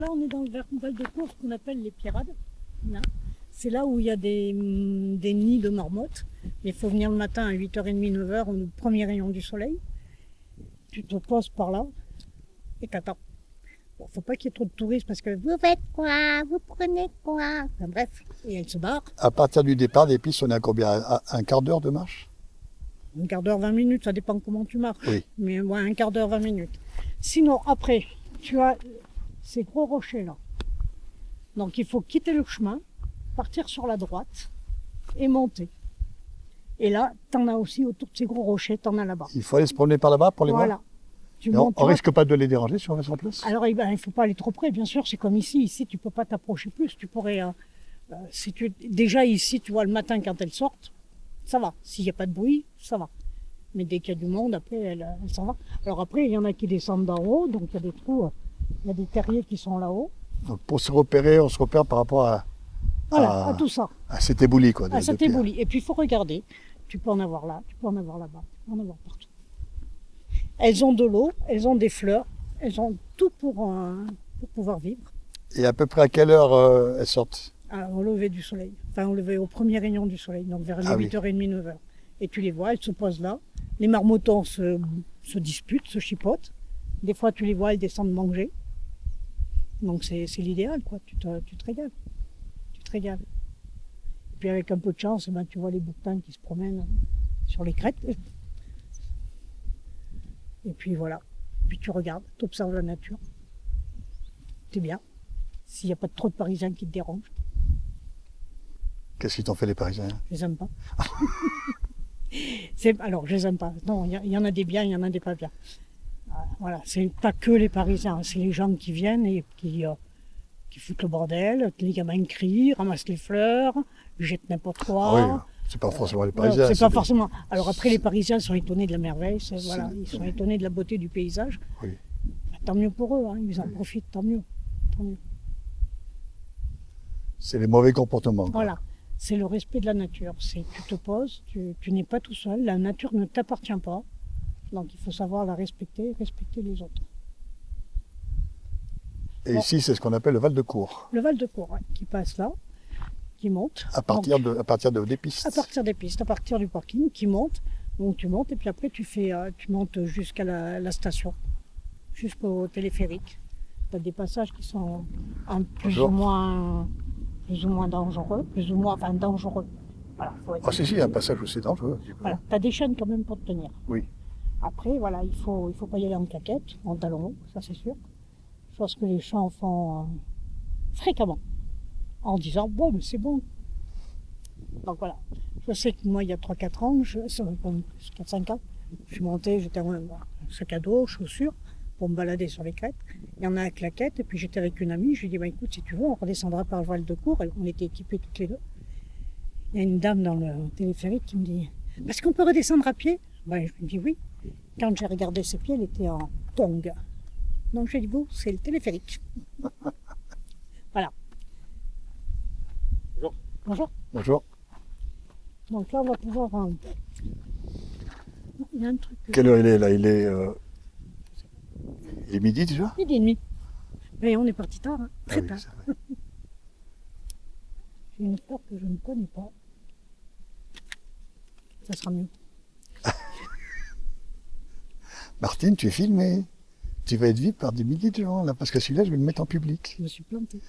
Là, on est dans le Val de Cour, ce qu'on appelle les Pierrades. Là. C'est là où il y a des nids de marmottes. Il faut venir le matin à 8h30, 9h, au premier rayon du soleil. Tu te poses par là et t'attends. Bon, faut pas qu'il y ait trop de touristes parce que vous faites quoi? Vous prenez quoi? Enfin, bref, et elle se barre. À partir du départ des pistes, on est à combien? À un quart d'heure de marche? Un quart d'heure, 20 minutes, ça dépend comment tu marches. Oui. Mais ouais, un quart d'heure, 20 minutes. Sinon, après, tu as ces gros rochers là. Donc il faut quitter le chemin, partir sur la droite et monter. Et là, t'en as aussi autour de ces gros rochers, t'en as là-bas. Il faut aller se promener par là-bas pour les voir? Voilà. Tu On montes, ne risque pas de les déranger si on reste en place? alors il ne faut pas aller trop près, bien sûr, c'est comme ici. Ici, tu peux pas t'approcher plus. Tu pourrais, déjà ici, tu vois, le matin quand elles sortent, ça va. S'il n'y a pas de bruit, ça va. Mais dès qu'il y a du monde, après, elle s'en va. Alors après, il y en a qui descendent d'en haut, donc il y a des trous, il y a des terriers qui sont là-haut. Donc pour se repérer, on se repère par rapport Voilà, à tout ça. à cet éboulis, quoi. À cet éboulis. Et puis il faut regarder. Tu peux en avoir là, tu peux en avoir là-bas, tu peux en avoir partout. Elles ont de l'eau, elles ont des fleurs, elles ont tout pour pouvoir vivre. Et à peu près à quelle heure elles sortent? Au lever du soleil, enfin au lever, au premier rayon du soleil, donc vers les 8h30, 9h. Et tu les vois, elles se posent là. Les marmotons se disputent, se chipotent. Des fois, tu les vois, elles descendent manger. Donc c'est l'idéal, quoi. Tu te régales. Tu te régales. Et puis avec un peu de chance, ben, tu vois les bouquetins qui se promènent sur les crêtes. Et puis voilà. Puis tu regardes, tu observes la nature. C'est bien. S'il n'y a pas trop de Parisiens qui te dérangent. Qu'est-ce qu'ils t'ont fait les Parisiens? Je les aime pas. Alors, je les aime pas. Non, il y en a des biens, il y en a des pas bien. Voilà, c'est pas que les Parisiens, c'est les gens qui viennent et qui foutent le bordel. Les gamins crient, ramassent les fleurs, jettent n'importe quoi. Ah oui, c'est pas forcément les Parisiens. C'est pas forcément. Alors après, les Parisiens sont étonnés de la merveille. Voilà, ils sont étonnés de la beauté du paysage. Oui. Tant mieux pour eux, hein, ils en profitent, tant mieux. Tant mieux. C'est les mauvais comportements, quoi. Voilà. C'est le respect de la nature. Tu te poses, tu n'es pas tout seul, la nature ne t'appartient pas. Donc il faut savoir la respecter, respecter les autres. Et ici, c'est ce qu'on appelle le Val de Cour. Le Val de Cour, ouais, qui passe là, qui monte. À partir des pistes. À partir des pistes, à partir du parking, qui monte. Donc tu montes et puis après tu montes jusqu'à la station, jusqu'au téléphérique. Tu as des passages qui sont plus ou moins dangereux, dangereux. Voilà, Si, il y a un passage aussi dangereux. Voilà, tu as des chaînes quand même pour te tenir. Oui. Après, voilà, il faut pas y aller en claquette, en talons hauts, ça c'est sûr. Chose que les gens font fréquemment, en disant bon, mais c'est bon. Donc voilà, je sais que moi, il y a 3-4 ans, 4-5 ans, je suis monté, j'étais en sac à dos, chaussures, pour me balader sur les crêtes. Il y en a à claquette, et puis j'étais avec une amie, je lui ai dit bah, écoute, si tu veux, on redescendra par le Val de Cour, on était équipés toutes les deux. Il y a une dame dans le téléphérique qui me dit est-ce qu'on peut redescendre à pied? Ben, je lui dis oui. Quand j'ai regardé ses pieds, elle était en tongs. Donc j'ai dit bon, c'est le téléphérique. Voilà. Bonjour. Bonjour. Bonjour. Donc là, on va pouvoir. Il y a un truc. Quelle heure il est là? Il est midi déjà? Midi et demi. Mais on est parti tard, hein. Très oui, tard. c'est vrai. J'ai une fleur que je ne connais pas. Ça sera mieux. Martine, tu es filmée. Tu vas être vue par des milliers de gens là, parce que celui-là, je vais le mettre en public. Je me suis plantée.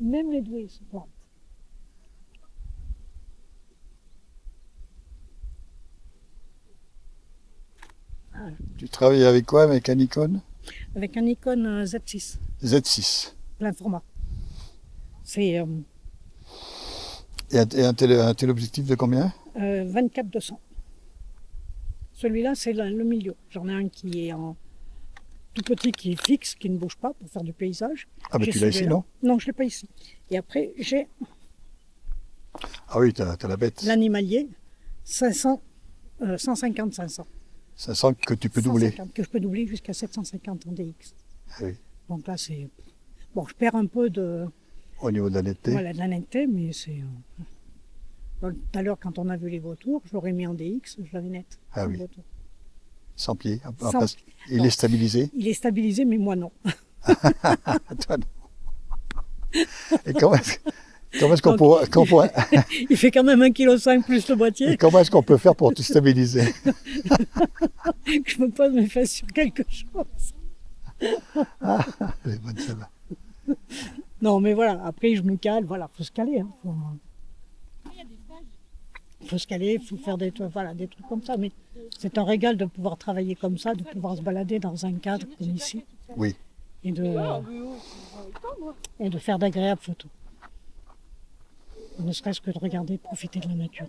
Même les doués se plantent. Tu travailles avec quoi? Avec un Nikon Avec un Nikon Z6, Z6. plein format. C'est Et un téléobjectif de combien? 24-200. Celui-là, c'est le milieu. J'en ai un qui est en tout petit, qui est fixe, qui ne bouge pas pour faire du paysage. Ah, mais J'ai tu l'as ici, celui-là. non? Non, je ne l'ai pas ici. Et après, j'ai Ah oui, t'as la bête. l'animalier 150-500. 500 que tu peux doubler. 150, que je peux doubler jusqu'à 750 en DX. Ah oui. Donc là, c'est... Bon, je perds un peu de... Au niveau de la netteté. Voilà, de la netteté, mais c'est... Tout à l'heure, quand on a vu les vautours, je l'aurais mis en DX, je l'avais net. Ah le oui. vautour. 100 pieds. Cent- Il non. est stabilisé. Il est stabilisé, mais moi non. Toi, non. Et comment est-ce qu'on Donc- pourrait, Il fait quand même 1,5 kg plus le et boîtier. comment est-ce qu'on peut faire pour te stabiliser? Je me pose mes fesses sur quelque chose. Elle est bonne celle-là. Non, mais voilà, après je me cale, voilà, faut se caler. Hein. Faut se caler, faut faire des trucs comme ça. Mais c'est un régal de pouvoir travailler comme ça, de pouvoir se balader dans un cadre comme ici Oui. et de faire d'agréables photos. Ne serait-ce que de regarder, de profiter de la nature.